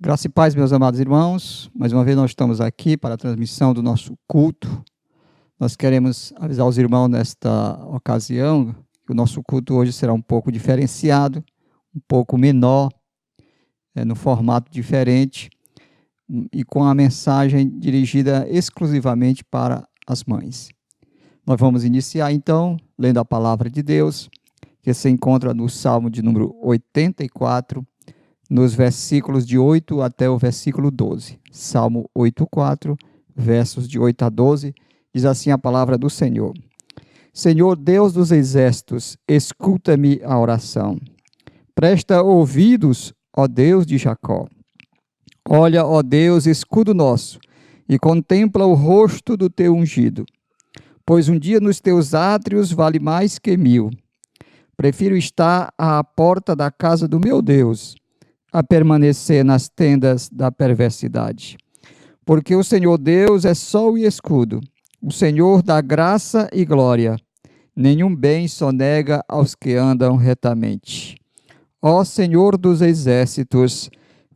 Graça e paz, meus amados irmãos. Mais uma vez nós estamos aqui para a transmissão do nosso culto. Nós queremos avisar os irmãos nesta ocasião que o nosso culto hoje será um pouco diferenciado, um pouco menor, no formato diferente e com a mensagem dirigida exclusivamente para as mães. Nós vamos iniciar então lendo a palavra de Deus, que se encontra no Salmo de número 84, nos versículos de 8 até o versículo 12. Salmo 8:4, versos de 8 a 12, diz assim a palavra do Senhor. Senhor Deus dos exércitos, escuta-me a oração. Presta ouvidos, ó Deus de Jacó. Olha, ó Deus, escudo nosso, e contempla o rosto do teu ungido. Pois um dia nos teus átrios vale mais que 1000. Prefiro estar à porta da casa do meu Deus, a permanecer nas tendas da perversidade. Porque o Senhor Deus é sol e escudo, o Senhor dá graça e glória. Nenhum bem sonega aos que andam retamente. Ó Senhor dos exércitos,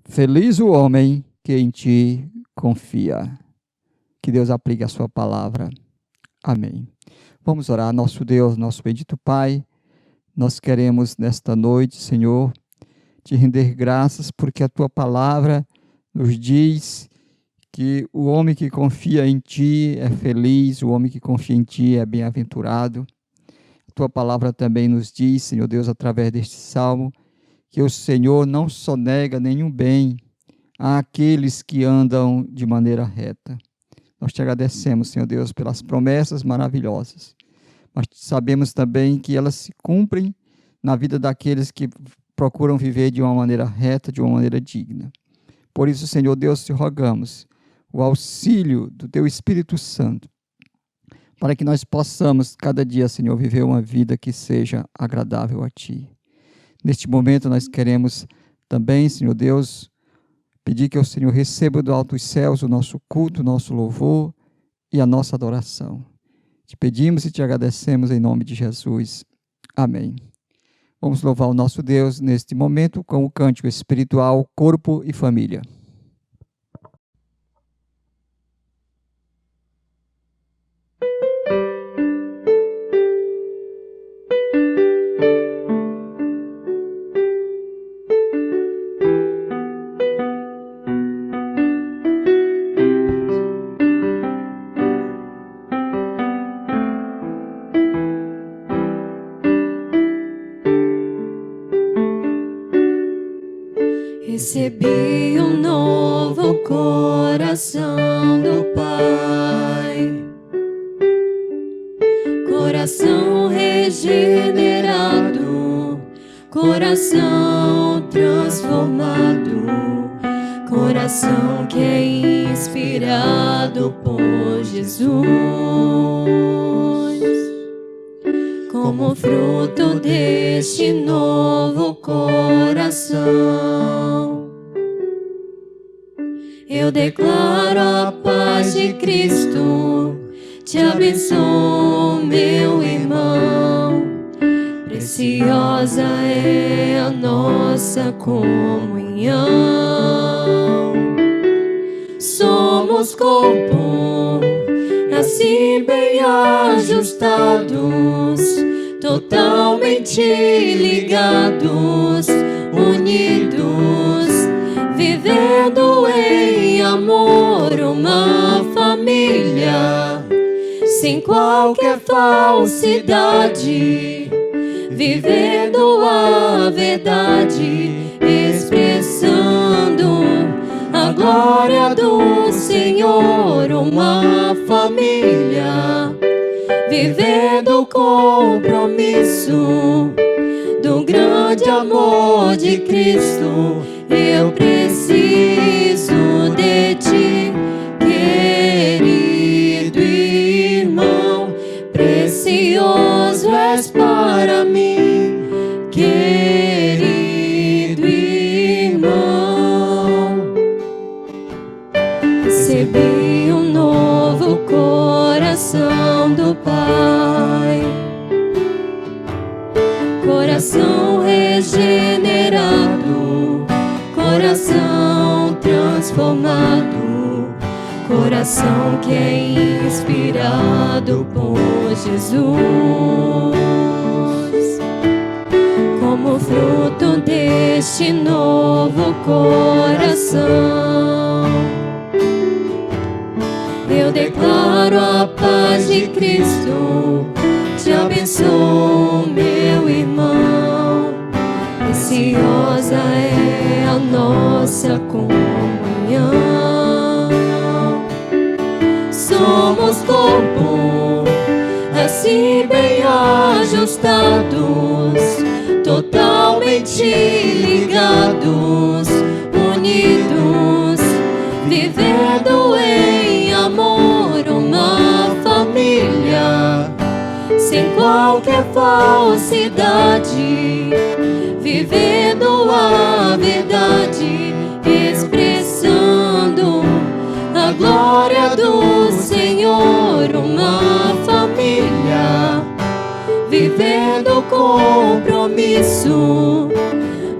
feliz o homem que em ti confia. Que Deus aplique a sua palavra. Amém. Vamos orar. Nosso Deus, nosso bendito Pai, nós queremos nesta noite, Senhor, te render graças porque a tua palavra nos diz que o homem que confia em ti é feliz, o homem que confia em ti é bem-aventurado. A tua palavra também nos diz, Senhor Deus, através deste salmo, que o Senhor não sonega nenhum bem àqueles que andam de maneira reta. Nós te agradecemos, Senhor Deus, pelas promessas maravilhosas. Mas sabemos também que elas se cumprem na vida daqueles que procuram viver de uma maneira reta, de uma maneira digna. Por isso, Senhor Deus, te rogamos o auxílio do teu Espírito Santo, para que nós possamos, cada dia, Senhor, viver uma vida que seja agradável a ti. Neste momento, nós queremos também, Senhor Deus, pedir que o Senhor receba do alto dos céus o nosso culto, o nosso louvor e a nossa adoração. Te pedimos e te agradecemos em nome de Jesus. Amém. Vamos louvar o nosso Deus neste momento com o cântico espiritual Corpo e Família. Recebi um novo coração do Pai, coração regenerado, coração transformado, coração que é inspirado por Jesus. Como fruto deste novo coração, eu declaro a paz de Cristo, te abençoo, meu irmão. Preciosa é a nossa comunhão. Somos corpo, assim bem ajustados, totalmente ligados, unidos, vivendo em amor, uma família, sem qualquer falsidade, vivendo a verdade, expressando a glória do Senhor, uma família, vivendo o compromisso do grande amor de Cristo. Eu preciso de ti, querido irmão, precioso és para mim, querido irmão. Recebi um novo coração do Pai, coração regenerado, coração coração que é inspirado por Jesus, como fruto deste novo coração. Eu declaro a paz de Cristo, te abençoo, meu irmão. Preciosa é a nossa comunhão. Somos corpo, assim bem ajustados, totalmente ligados, unidos, vivendo em amor, uma família, sem qualquer falsidade, vivendo a verdade, expressando a glória do Senhor, uma família, vivendo o compromisso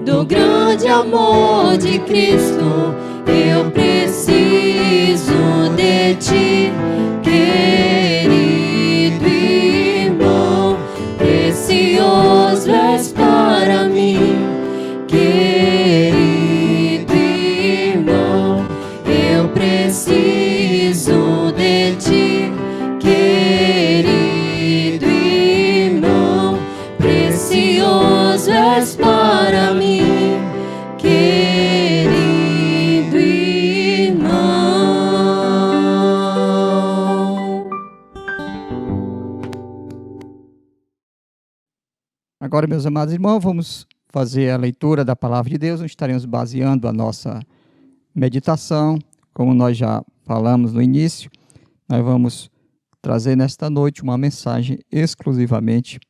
do grande amor de Cristo. Eu preciso de ti, querido irmão, precioso és para mim, querido irmão. Eu preciso de ti, querido irmão, precioso és para mim, querido irmão. Agora, meus amados irmãos, vamos fazer a leitura da palavra de Deus, onde estaremos baseando a nossa meditação. Como nós já falamos no início, nós vamos trazer nesta noite uma mensagem exclusivamente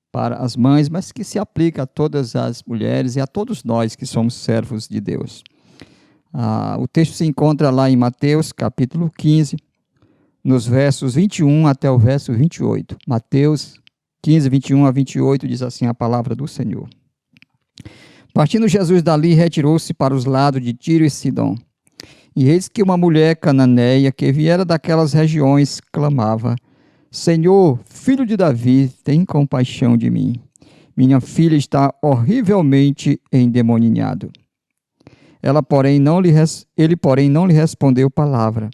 para as mães, mas que se aplica a todas as mulheres e a todos nós que somos servos de Deus. O texto se encontra lá em Mateus, capítulo 15, nos versos 21 até o verso 28. Mateus 15, 21 a 28, diz assim a palavra do Senhor. Partindo Jesus dali, retirou-se para os lados de Tiro e Sidom. E eis que uma mulher cananeia, que viera daquelas regiões, clamava: Senhor, filho de Davi, tem compaixão de mim. Minha filha está horrivelmente endemoniado. Ele, porém, não lhe respondeu palavra.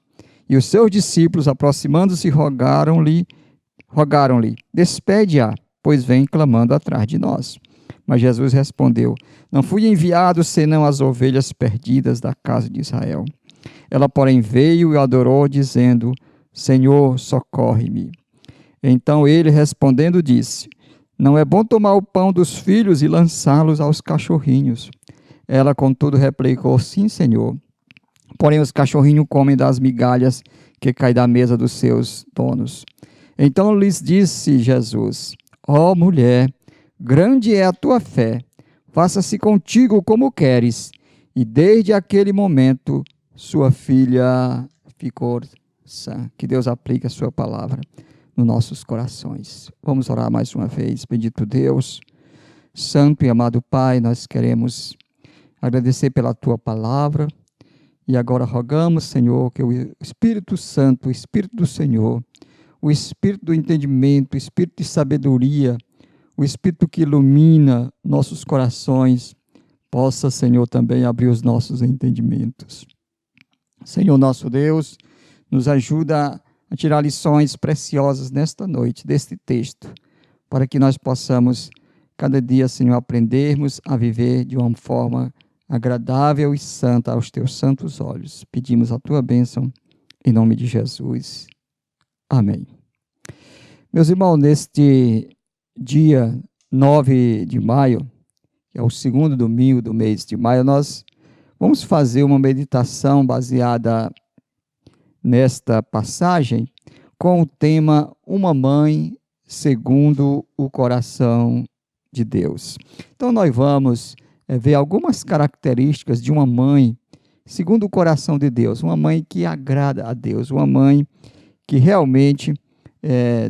E os seus discípulos, aproximando-se, rogaram-lhe, despede-a, pois vem clamando atrás de nós. Mas Jesus respondeu: Não fui enviado senão as ovelhas perdidas da casa de Israel. Ela, porém, veio e adorou, dizendo: Senhor, socorre-me. Então ele, respondendo, disse: Não é bom tomar o pão dos filhos e lançá-los aos cachorrinhos. Ela, contudo, replicou: Sim, Senhor. Porém, os cachorrinhos comem das migalhas que caem da mesa dos seus donos. Então lhes disse Jesus: Ó mulher, grande é a tua fé, faça-se contigo como queres. E desde aquele momento, sua filha ficou sã. Que Deus aplique a sua palavra nos nossos corações. Vamos orar mais uma vez. Bendito Deus, santo e amado Pai, nós queremos agradecer pela tua palavra. E agora rogamos, Senhor, que o Espírito Santo, o Espírito do Senhor, o Espírito do entendimento, o Espírito de sabedoria, o Espírito que ilumina nossos corações, possa, Senhor, também abrir os nossos entendimentos. Senhor nosso Deus, nos ajuda a tirar lições preciosas nesta noite, deste texto, para que nós possamos, cada dia, Senhor, aprendermos a viver de uma forma agradável e santa aos teus santos olhos. Pedimos a tua bênção, em nome de Jesus. Amém. Meus irmãos, neste dia 9 de maio, que é o segundo domingo do mês de maio, nós vamos fazer uma meditação baseada nesta passagem com o tema Uma Mãe Segundo o Coração de Deus. Então nós vamos ver algumas características de uma mãe segundo o coração de Deus, uma mãe que agrada a Deus, uma mãe que realmente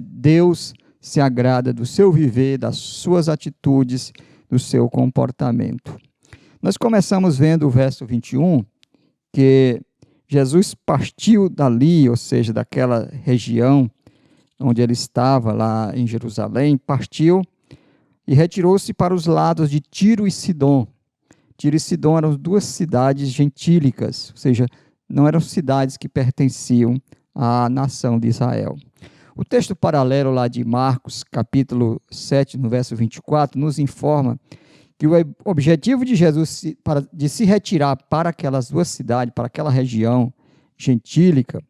Deus se agrada do seu viver, das suas atitudes, do seu comportamento. Nós começamos vendo o verso 21, que Jesus partiu dali, ou seja, daquela região onde ele estava, lá em Jerusalém, partiu e retirou-se para os lados de Tiro e Sidom. Tiro e Sidom eram duas cidades gentílicas, ou seja, não eram cidades que pertenciam à nação de Israel. O texto paralelo lá de Marcos, capítulo 7, no verso 24, nos informa que o objetivo de Jesus de se retirar para aquelas duas cidades, para aquela região gentílica,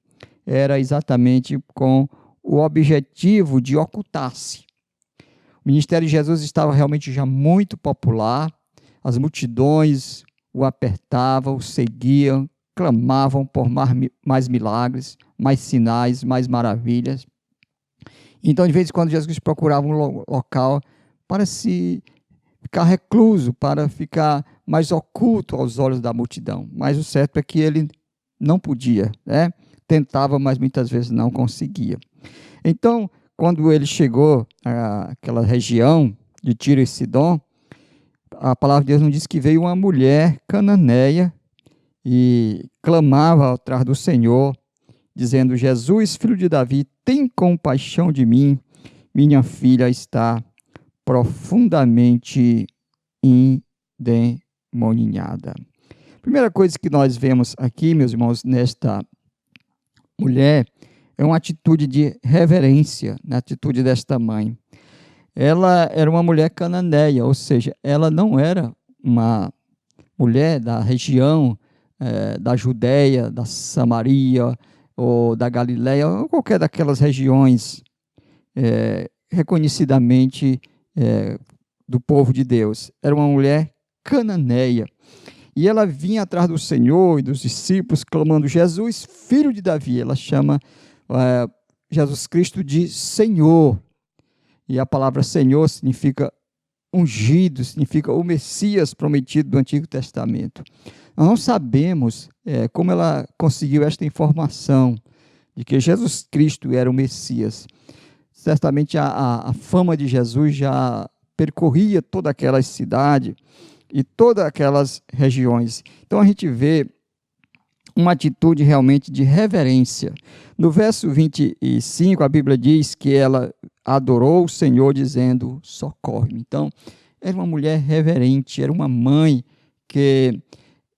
era exatamente com o objetivo de ocultar-se. O ministério de Jesus estava realmente já muito popular, as multidões o apertavam, o seguiam, clamavam por mais milagres, mais sinais, mais maravilhas. Então, de vez em quando, Jesus procurava um local para se ficar recluso, para ficar mais oculto aos olhos da multidão. Mas o certo é que ele não podia, né? Tentava, mas muitas vezes não conseguia. Então, quando ele chegou àquela região de Tiro e Sidom, a palavra de Deus nos diz que veio uma mulher cananeia e clamava atrás do Senhor, dizendo: Jesus, filho de Davi, tem compaixão de mim, minha filha está profundamente endemoniada. Primeira coisa que nós vemos aqui, meus irmãos, nesta mulher, é uma atitude de reverência, na atitude desta mãe. Ela era uma mulher cananeia, ou seja, ela não era uma mulher da região da Judéia, da Samaria, ou da Galileia, ou qualquer daquelas regiões reconhecidamente do povo de Deus. Era uma mulher cananeia. E ela vinha atrás do Senhor e dos discípulos, clamando: Jesus, filho de Davi. Ela chama Jesus Cristo de Senhor. E a palavra Senhor significa ungido, significa o Messias prometido do Antigo Testamento. Nós não sabemos como ela conseguiu esta informação de que Jesus Cristo era o Messias. Certamente a fama de Jesus já percorria toda aquela cidade e todas aquelas regiões. Então a gente vê uma atitude realmente de reverência. No verso 25, a Bíblia diz que ela adorou o Senhor dizendo: socorre-me. Então, era uma mulher reverente, era uma mãe que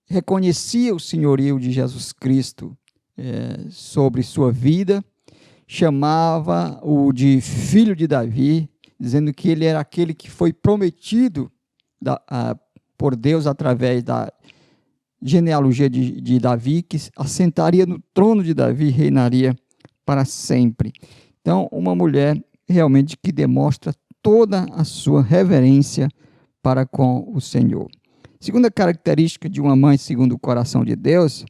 reconhecia o senhorio de Jesus Cristo sobre sua vida, chamava-o de filho de Davi, dizendo que ele era aquele que foi prometido por Deus através da genealogia de Davi, que assentaria no trono de Davi e reinaria para sempre. Então, uma mulher realmente que demonstra toda a sua reverência para com o Senhor. Segunda característica de uma mãe segundo o coração de Deus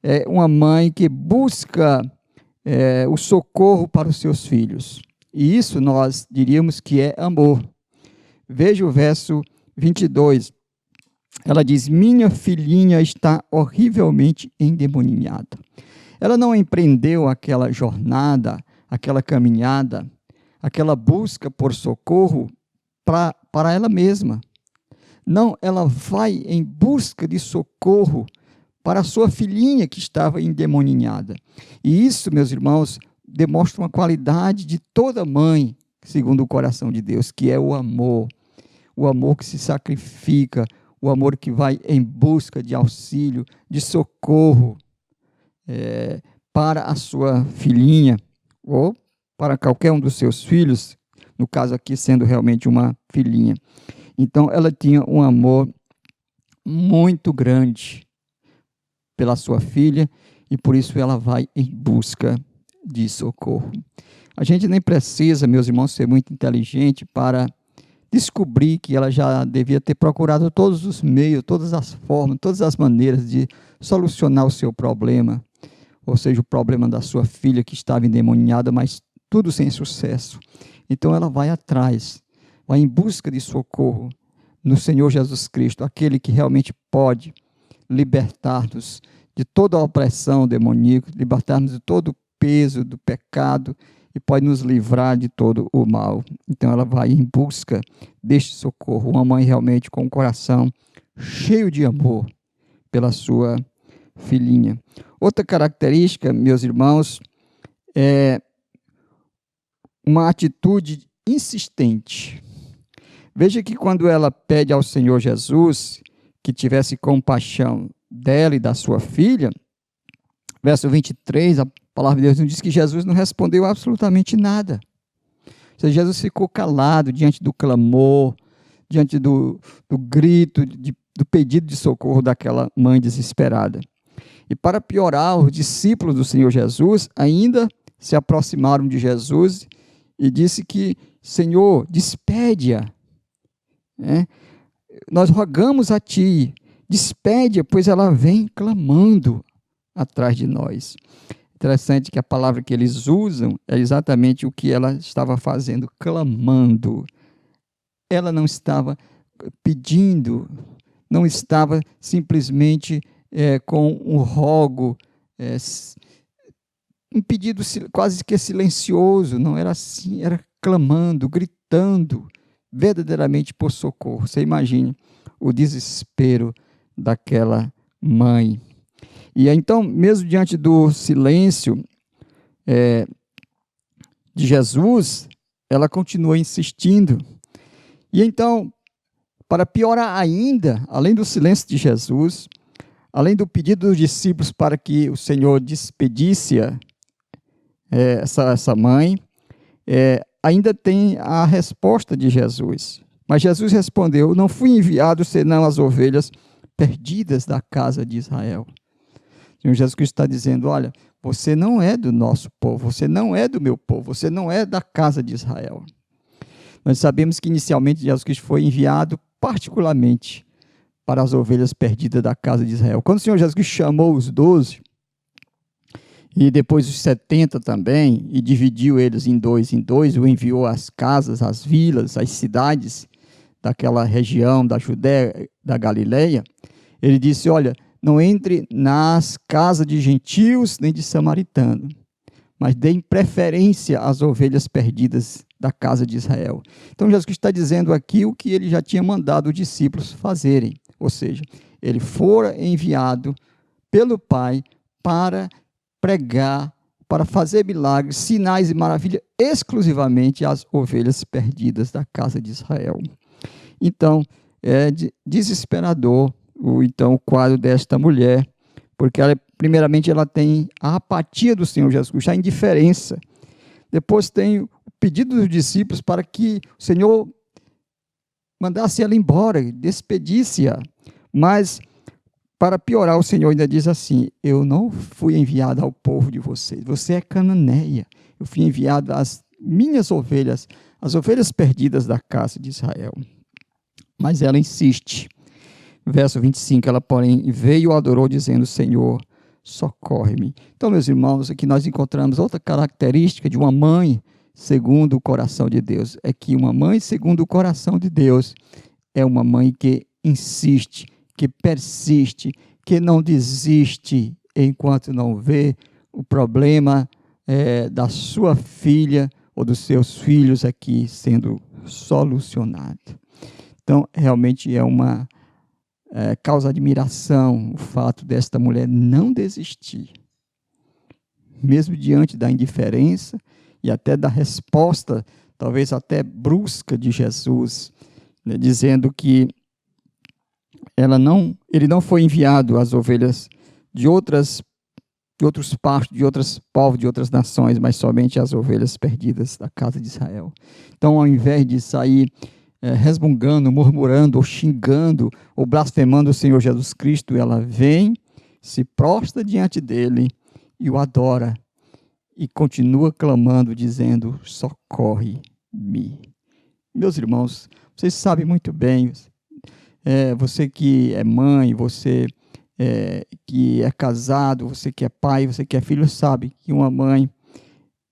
é uma mãe que busca o socorro para os seus filhos. E isso nós diríamos que é amor. Veja o verso 22. Ela diz: minha filhinha está horrivelmente endemoniada. Ela não empreendeu aquela jornada, aquela caminhada, aquela busca por socorro para ela mesma. Não, ela vai em busca de socorro para a sua filhinha que estava endemoniada. E isso, meus irmãos, demonstra uma qualidade de toda mãe, segundo o coração de Deus, que é o amor que se sacrifica, o amor que vai em busca de auxílio, de socorro para a sua filhinha, ou para qualquer um dos seus filhos, no caso aqui sendo realmente uma filhinha. Então, ela tinha um amor muito grande pela sua filha, e por isso ela vai em busca de socorro. A gente nem precisa, meus irmãos, ser muito inteligente para descobrir que ela já devia ter procurado todos os meios, todas as formas, todas as maneiras de solucionar o seu problema, ou seja, o problema da sua filha que estava endemoniada, mas tudo sem sucesso. Então ela vai atrás, vai em busca de socorro no Senhor Jesus Cristo, aquele que realmente pode libertar-nos de toda a opressão demoníaca, libertar-nos de todo o peso do pecado e pode nos livrar de todo o mal. Então ela vai em busca deste socorro, uma mãe realmente com o coração cheio de amor pela sua filhinha. Outra característica, meus irmãos, é uma atitude insistente. Veja que quando ela pede ao Senhor Jesus que tivesse compaixão dela e da sua filha, verso 23, a palavra de Deus nos diz que Jesus não respondeu absolutamente nada. Ou seja, Jesus ficou calado diante do clamor, diante do grito, do pedido de socorro daquela mãe desesperada. E para piorar, os discípulos do Senhor Jesus ainda se aproximaram de Jesus e disse que, Senhor, despede-a. Nós rogamos a Ti, despede-a, pois ela vem clamando atrás de nós. Interessante que a palavra que eles usam é exatamente o que ela estava fazendo, clamando. Ela não estava pedindo, não estava simplesmente com um rogo, um pedido quase que silencioso, não era assim, era clamando, gritando, verdadeiramente por socorro. Você imagine o desespero daquela mãe. E então, mesmo diante do silêncio de Jesus, ela continua insistindo. E então, para piorar ainda, além do silêncio de Jesus, além do pedido dos discípulos para que o Senhor despedisse essa mãe, ainda tem a resposta de Jesus. Mas Jesus respondeu: não fui enviado senão as ovelhas perdidas da casa de Israel. O Senhor Jesus Cristo está dizendo: olha, você não é do nosso povo, você não é do meu povo, você não é da casa de Israel. Nós sabemos que inicialmente Jesus Cristo foi enviado particularmente para as ovelhas perdidas da casa de Israel. Quando o Senhor Jesus Cristo chamou os 12, e depois os 70 também, e dividiu eles em dois, o enviou às casas, às vilas, às cidades daquela região da Judéia, da Galileia, ele disse: olha, não entre nas casas de gentios nem de samaritanos, mas deem preferência às ovelhas perdidas da casa de Israel. Então, Jesus Cristo está dizendo aqui o que ele já tinha mandado os discípulos fazerem, ou seja, ele fora enviado pelo Pai para pregar, para fazer milagres, sinais e maravilhas exclusivamente às ovelhas perdidas da casa de Israel. Então, é desesperador o quadro desta mulher, porque primeiramente ela tem a apatia do Senhor Jesus Cristo, a indiferença. Depois tem o pedido dos discípulos para que o Senhor mandasse ela embora, despedisse-a. Mas, para piorar, o Senhor ainda diz assim: eu não fui enviado ao povo de vocês, você é cananeia. Eu fui enviado às minhas ovelhas, as ovelhas perdidas da casa de Israel. Mas ela insiste. Verso 25, ela, porém, veio e adorou, dizendo: Senhor, socorre-me. Então, meus irmãos, aqui nós encontramos outra característica de uma mãe segundo o coração de Deus. É que uma mãe segundo o coração de Deus é uma mãe que insiste, que persiste, que não desiste enquanto não vê o problema da sua filha ou dos seus filhos aqui sendo solucionado. Então, realmente é uma causa admiração o fato desta mulher não desistir, mesmo diante da indiferença e até da resposta, talvez até brusca de Jesus, né, dizendo que ele não foi enviado às ovelhas de outros partos, de outros povos, de outras nações, mas somente às ovelhas perdidas da casa de Israel. Então, ao invés de sair resmungando, murmurando, ou xingando, ou blasfemando o Senhor Jesus Cristo, ela vem, se prostra diante dele e o adora, e continua clamando, dizendo: socorre-me. Meus irmãos, vocês sabem muito bem, você que é mãe, você que é casado, você que é pai, você que é filho, sabe que uma mãe,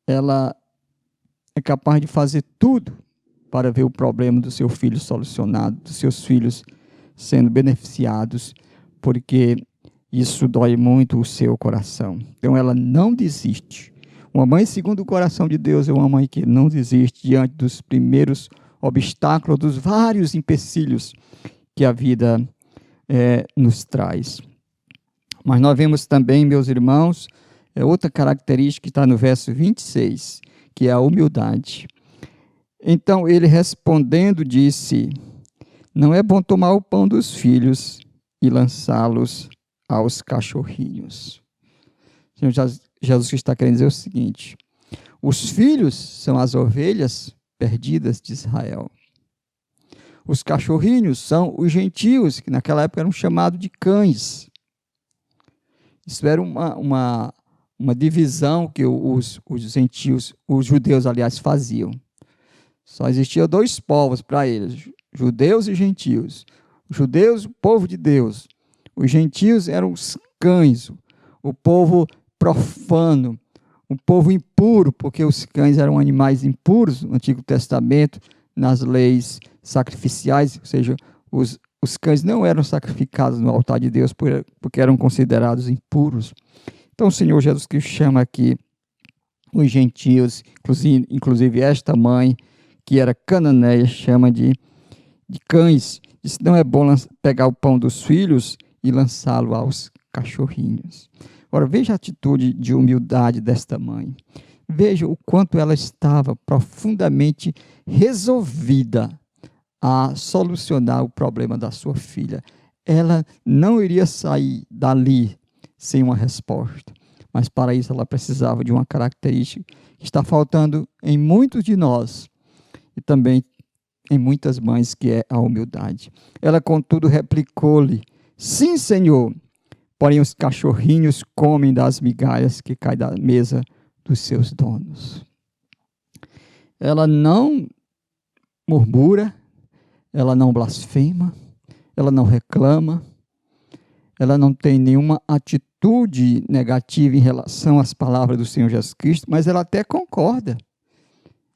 ela é capaz de fazer tudo para ver o problema do seu filho solucionado, dos seus filhos sendo beneficiados, porque isso dói muito o seu coração. Então, ela não desiste. Uma mãe segundo o coração de Deus é uma mãe que não desiste diante dos primeiros obstáculos, dos vários empecilhos que a vida nos traz. Mas nós vemos também, meus irmãos, outra característica que está no verso 26, que é a humildade. Então ele respondendo disse: não é bom tomar o pão dos filhos e lançá-los aos cachorrinhos. Senhor Jesus está querendo dizer o seguinte: os filhos são as ovelhas perdidas de Israel. Os cachorrinhos são os gentios, que naquela época eram chamados de cães. Isso era uma divisão que os gentios, os judeus, aliás, faziam. Só existiam dois povos para eles, judeus e gentios. Os judeus, o povo de Deus. Os gentios eram os cães, o povo profano, o povo impuro, porque os cães eram animais impuros no Antigo Testamento, nas leis sacrificiais, ou seja, os cães não eram sacrificados no altar de Deus porque eram considerados impuros. Então o Senhor Jesus Cristo chama aqui os gentios, inclusive esta mãe, que era cananeia, chama de cães. Diz: não é bom pegar o pão dos filhos e lançá-lo aos cachorrinhos. Ora, veja a atitude de humildade desta mãe. Veja o quanto ela estava profundamente resolvida a solucionar o problema da sua filha. Ela não iria sair dali sem uma resposta, mas para isso ela precisava de uma característica que está faltando em muitos de nós e também em muitas mães, que é a humildade. Ela, contudo, replicou-lhe: sim, Senhor, porém os cachorrinhos comem das migalhas que caem da mesa dos seus donos. Ela não murmura, ela não blasfema, ela não reclama, ela não tem nenhuma atitude negativa em relação às palavras do Senhor Jesus Cristo, mas ela até concorda.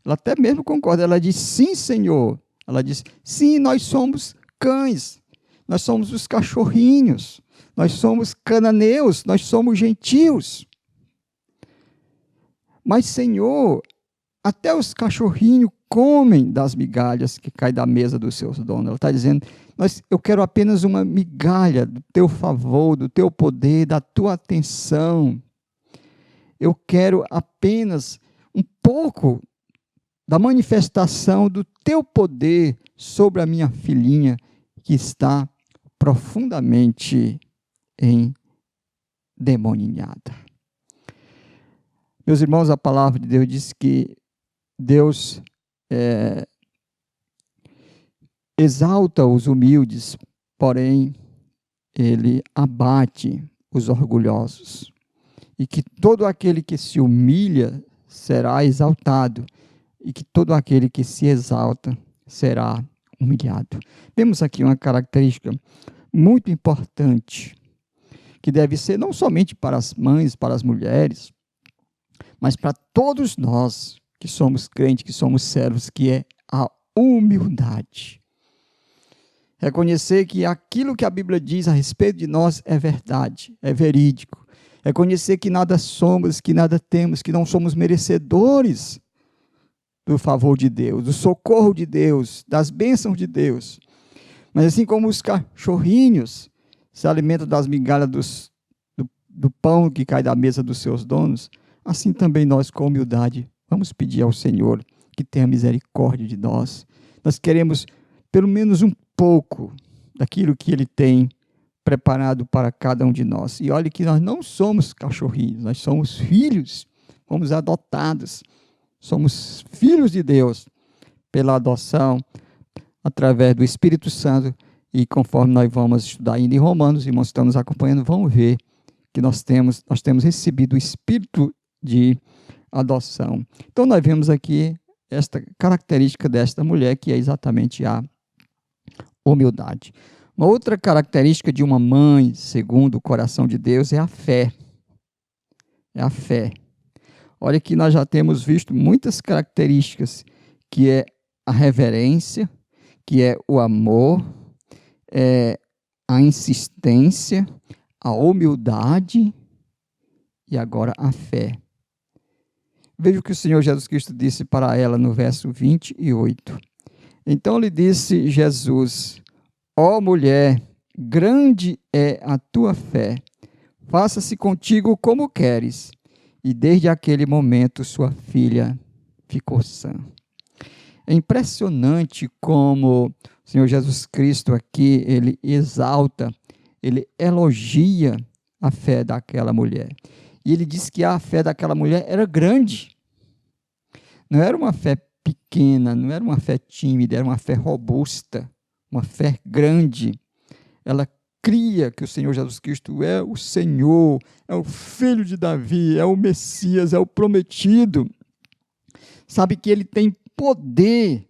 Ela até mesmo concorda. Ela diz: sim, Senhor. Ela diz: sim, nós somos cães, nós somos os cachorrinhos, nós somos cananeus, nós somos gentios. Mas, Senhor, até os cachorrinhos comem das migalhas que caem da mesa dos seus donos. Ela está dizendo: eu quero apenas uma migalha do teu favor, do teu poder, da tua atenção. Eu quero apenas um pouco da manifestação do teu poder sobre a minha filhinha, que está profundamente endemoninhada. Meus irmãos, a palavra de Deus diz que Deus exalta os humildes, porém ele abate os orgulhosos. E que todo aquele que se humilha será exaltado, e que todo aquele que se exalta será humilhado. Vemos aqui uma característica muito importante, que deve ser não somente para as mães, para as mulheres, mas para todos nós que somos crentes, que somos servos, que é a humildade. Reconhecer que aquilo que a Bíblia diz a respeito de nós é verdade, é verídico. Reconhecer que nada somos, que nada temos, que não somos merecedores do favor de Deus, do socorro de Deus, das bênçãos de Deus. Mas assim como os cachorrinhos se alimentam das migalhas do pão que cai da mesa dos seus donos, assim também nós, com humildade, vamos pedir ao Senhor que tenha misericórdia de nós. Nós queremos pelo menos um pouco daquilo que Ele tem preparado para cada um de nós. E olhe que nós não somos cachorrinhos, nós somos filhos, fomos adotados. Somos filhos de Deus pela adoção através do Espírito Santo, e conforme nós vamos estudar ainda em Romanos, irmãos que estão nos acompanhando, vão ver que nós temos recebido o Espírito de adoção. Então nós vemos aqui esta característica desta mulher, que é exatamente a humildade. Uma outra característica de uma mãe, segundo o coração de Deus, é a fé. É a fé. Olha que nós já temos visto muitas características, que é a reverência, que é o amor, a insistência, a humildade e agora a fé. Veja o que o Senhor Jesus Cristo disse para ela no verso 28. Então lhe disse Jesus: ó mulher, grande é a tua fé, faça-se contigo como queres. E desde aquele momento sua filha ficou sã. É impressionante como o Senhor Jesus Cristo aqui, ele exalta, ele elogia a fé daquela mulher. E ele diz que a fé daquela mulher era grande. Não era uma fé pequena, não era uma fé tímida, era uma fé robusta, uma fé grande. Ela cria que o Senhor Jesus Cristo é o Senhor, é o Filho de Davi, é o Messias, é o prometido. Sabe que ele tem poder.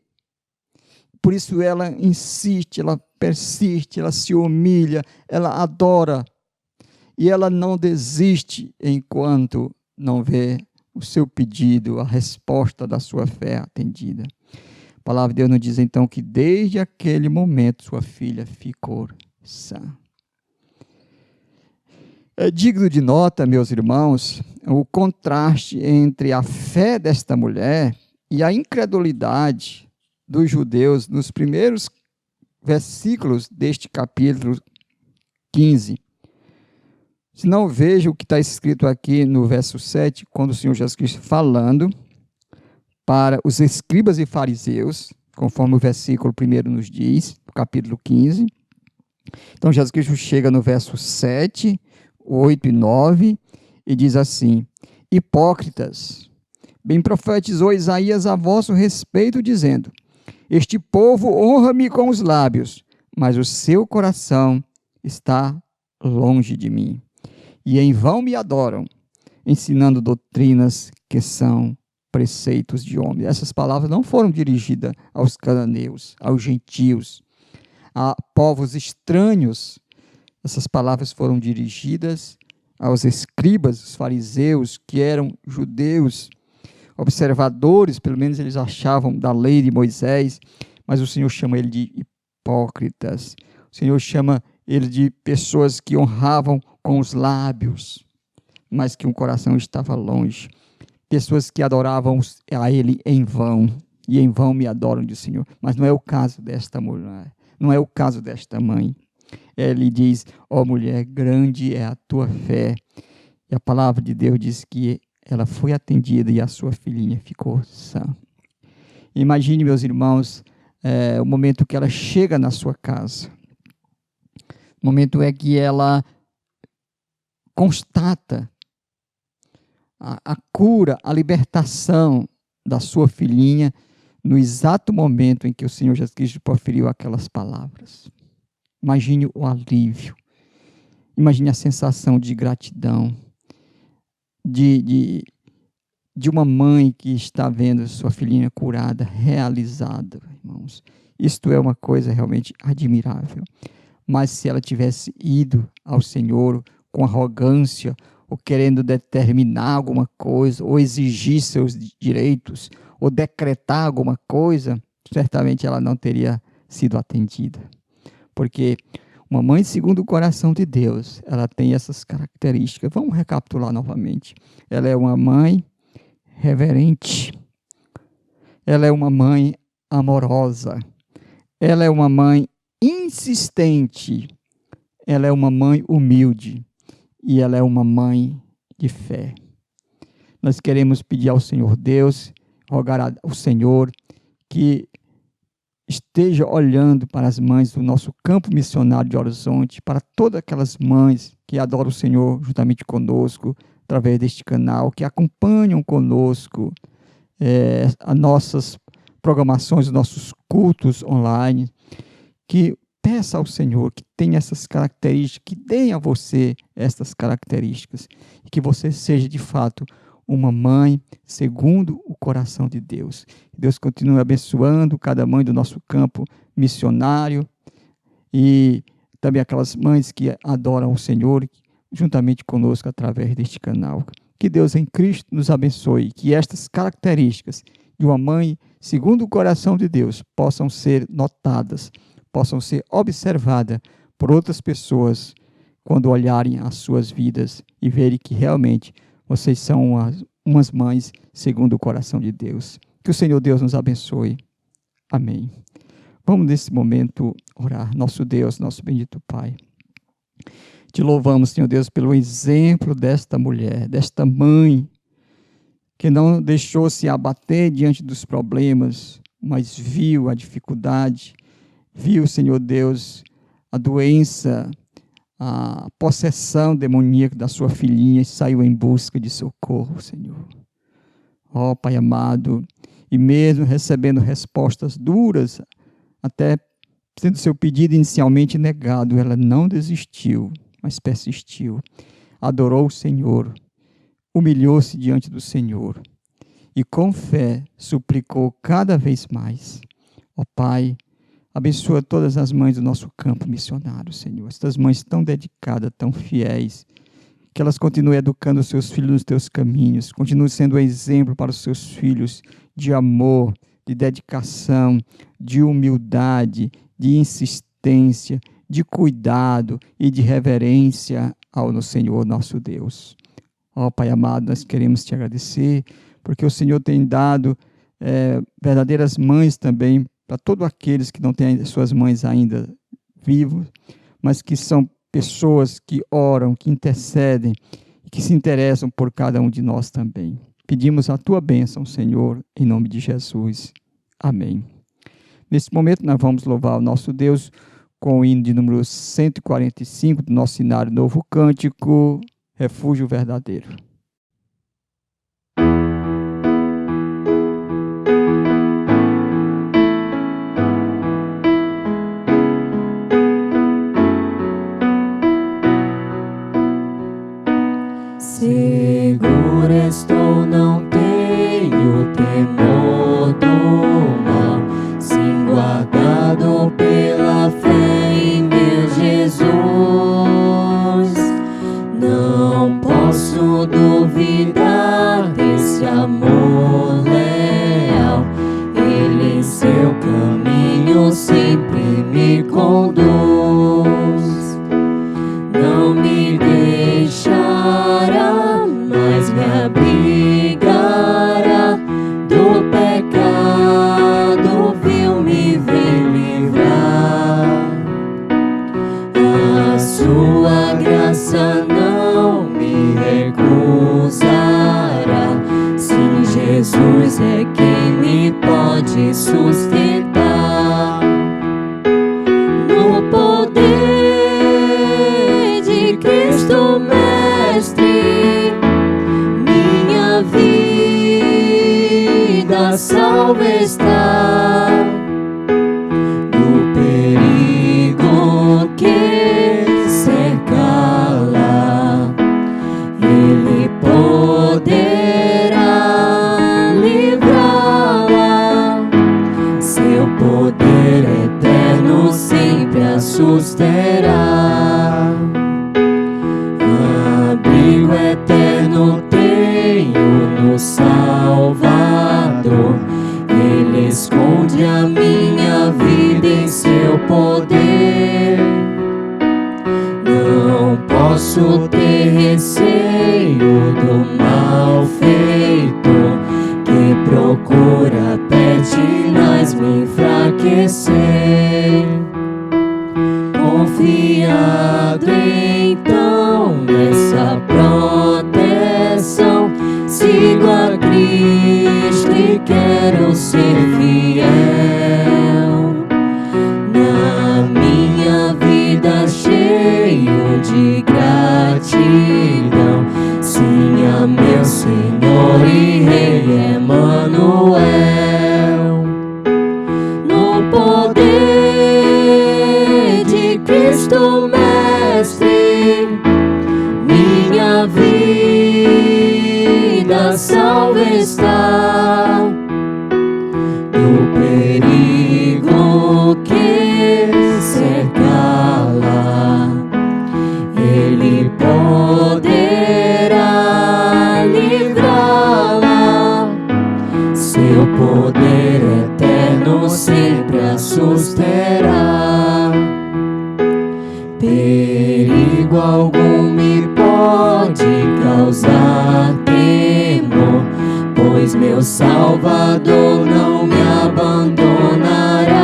Por isso ela insiste, ela persiste, ela se humilha, ela adora. E ela não desiste enquanto não vê o seu pedido, a resposta da sua fé atendida. A palavra de Deus nos diz então que desde aquele momento sua filha ficou sã. É digno de nota, meus irmãos, o contraste entre a fé desta mulher e a incredulidade dos judeus nos primeiros versículos deste capítulo 15. Se não, veja o que está escrito aqui no verso 7, quando o Senhor Jesus Cristo falando para os escribas e fariseus, conforme o versículo 1 nos diz, no capítulo 15. Então, Jesus Cristo chega no verso 7, 8 e 9, e diz assim: hipócritas, bem profetizou Isaías a vosso respeito, dizendo: este povo honra-me com os lábios, mas o seu coração está longe de mim. E em vão me adoram, ensinando doutrinas que são preceitos de homens. Essas palavras não foram dirigidas aos cananeus, aos gentios, a povos estranhos. Essas palavras foram dirigidas aos escribas, os fariseus, que eram judeus, observadores, pelo menos eles achavam da lei de Moisés, mas o Senhor chama ele de hipócritas. O Senhor chama ele de pessoas que honravam com os lábios, mas que o coração estava longe. Pessoas que adoravam a ele em vão, e em vão me adoram, diz o Senhor. Mas não é o caso desta mulher, não é o caso desta mãe. Ele diz: ó mulher, grande é a tua fé. E a palavra de Deus diz que ela foi atendida e a sua filhinha ficou sã. Imagine, meus irmãos, o momento que ela chega na sua casa. O momento é que ela constata a cura, a libertação da sua filhinha no exato momento em que o Senhor Jesus Cristo proferiu aquelas palavras. Imagine o alívio, imagine a sensação de gratidão, de uma mãe que está vendo sua filhinha curada, realizada, irmãos. Isto é uma coisa realmente admirável. Mas se ela tivesse ido ao Senhor com arrogância, ou querendo determinar alguma coisa, ou exigir seus direitos, ou decretar alguma coisa, certamente ela não teria sido atendida. Porque uma mãe segundo o coração de Deus, ela tem essas características. Vamos recapitular novamente. Ela é uma mãe reverente. Ela é uma mãe amorosa. Ela é uma mãe insistente. Ela é uma mãe humilde. E ela é uma mãe de fé. Nós queremos pedir ao Senhor Deus, rogar ao Senhor que esteja olhando para as mães do nosso campo missionário de Horizonte, para todas aquelas mães que adoram o Senhor juntamente conosco, através deste canal, que acompanham conosco as nossas programações, os nossos cultos online, que peça ao Senhor que tenha essas características, que dê a você essas características, e que você seja de fato uma mãe segundo o coração de Deus. Deus continue abençoando cada mãe do nosso campo missionário e também aquelas mães que adoram o Senhor juntamente conosco através deste canal. Que Deus em Cristo nos abençoe, que estas características de uma mãe segundo o coração de Deus possam ser notadas, possam ser observadas por outras pessoas quando olharem as suas vidas e verem que realmente vocês são umas mães segundo o coração de Deus. Que o Senhor Deus nos abençoe. Amém. Vamos nesse momento orar. Nosso Deus, nosso bendito Pai, Te louvamos, Senhor Deus, pelo exemplo desta mulher, desta mãe, que não deixou se abater diante dos problemas, mas viu a dificuldade, viu, Senhor Deus, a doença, a possessão demoníaca da sua filhinha e saiu em busca de socorro, Senhor. Ó Pai amado, e mesmo recebendo respostas duras, até sendo seu pedido inicialmente negado, ela não desistiu, mas persistiu. Adorou o Senhor, humilhou-se diante do Senhor e com fé suplicou cada vez mais. Ó Pai, abençoa todas as mães do nosso campo missionário, Senhor. Estas mães tão dedicadas, tão fiéis, que elas continuem educando os seus filhos nos teus caminhos, continuem sendo exemplo para os seus filhos de amor, de dedicação, de humildade, de insistência, de cuidado e de reverência ao Senhor nosso Deus. Ó Pai amado, nós queremos te agradecer, porque o Senhor tem dado verdadeiras mães também para todos aqueles que não têm suas mães ainda vivos, mas que são pessoas que oram, que intercedem e que se interessam por cada um de nós também. Pedimos a tua bênção, Senhor, em nome de Jesus. Amém. Nesse momento nós vamos louvar o nosso Deus com o hino de número 145 do nosso Inário Novo Cântico, Refúgio Verdadeiro. Seguro estou, não tenho temor do mal, sim guardado pela fé em meu Jesus. Não posso duvidar desse amor leal, Ele em seu caminho sempre me conduz. Não me deixará, mas me abrigará do pecado vil, me vem livrar. A sua graça não me recusará, sim, Jesus é quem me pode sustentar. No poder de Cristo Mestre, minha vida salva está. Do perigo que cerca-la, Ele poderá livrá-la. Seu poder eterno sempre a susterá. Abrigo eterno tenho no Salvador, Ele esconde a minha vida em seu poder. Não posso ter receio do mal feito, que procura pertinaz me enfraquecer. Confiado então nessa proteção, sigo a Cristo e quero ser fiel. Na minha vida cheio de gratidão, sim, a meu Senhor e Rei Emanuel. No poder de Cristo Mestre, minha vida salva está. Do perigo que cerca-la, Ele poderá livrá-la. Seu poder eterno sempre a susterá. Perigo algum me pode causar temor, pois meu Salvador não me abandonará.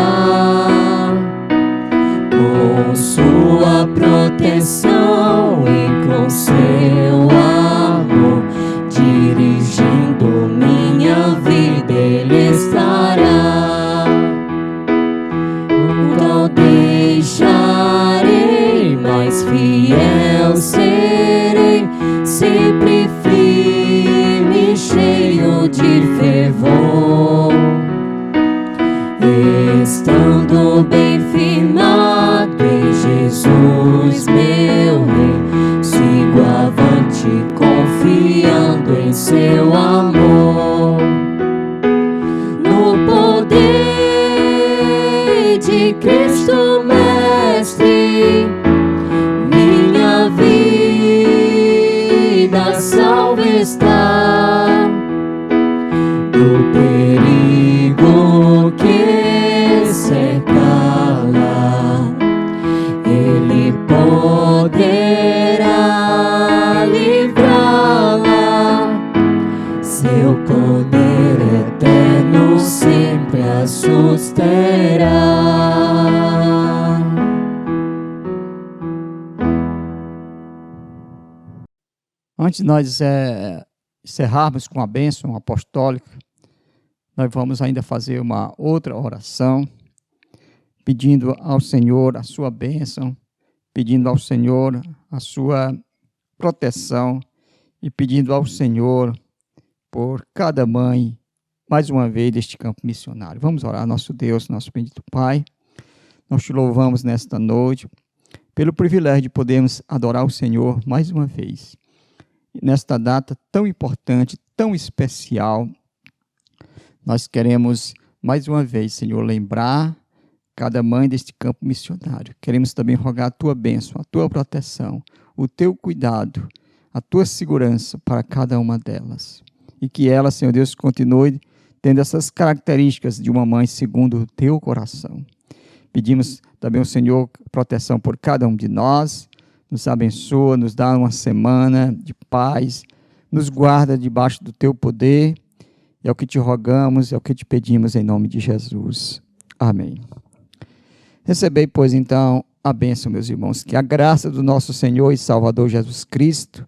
Com sua proteção poder eterno sempre a susterá. Antes de nós encerrarmos com a bênção apostólica, nós vamos ainda fazer uma outra oração, pedindo ao Senhor a sua bênção, pedindo ao Senhor a sua proteção e pedindo ao Senhor por cada mãe, mais uma vez, deste campo missionário. Vamos orar, nosso Deus, nosso bendito Pai. Nós te louvamos nesta noite pelo privilégio de podermos adorar o Senhor mais uma vez. Nesta data tão importante, tão especial, nós queremos mais uma vez, Senhor, lembrar cada mãe deste campo missionário. Queremos também rogar a tua bênção, a tua proteção, o teu cuidado, a tua segurança para cada uma delas. E que ela, Senhor Deus, continue tendo essas características de uma mãe segundo o teu coração. Pedimos também ao Senhor proteção por cada um de nós, nos abençoa, nos dá uma semana de paz, nos guarda debaixo do teu poder. É o que te rogamos, é o que te pedimos em nome de Jesus. Amém. Recebei, pois, então, a bênção, meus irmãos, que a graça do nosso Senhor e Salvador Jesus Cristo,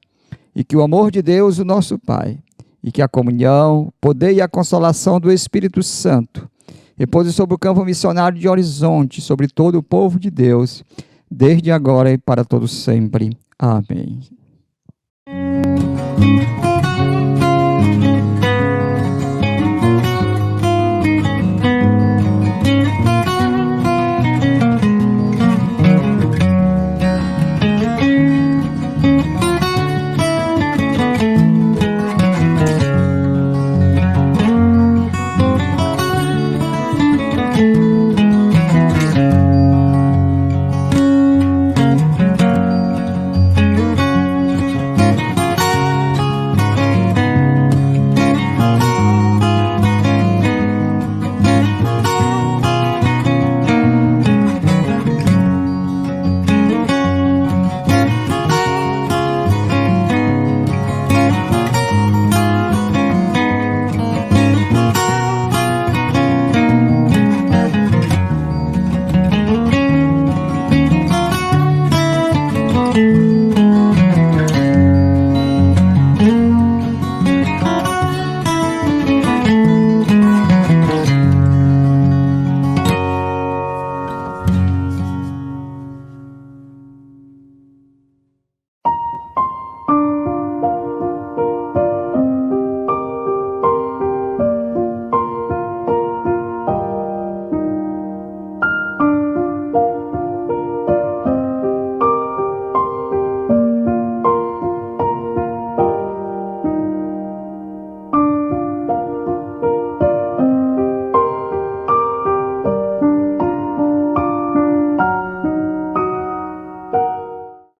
e que o amor de Deus, o nosso Pai, e que a comunhão, o poder e a consolação do Espírito Santo repouse sobre o campo missionário de Horizonte, sobre todo o povo de Deus, desde agora e para todos sempre. Amém.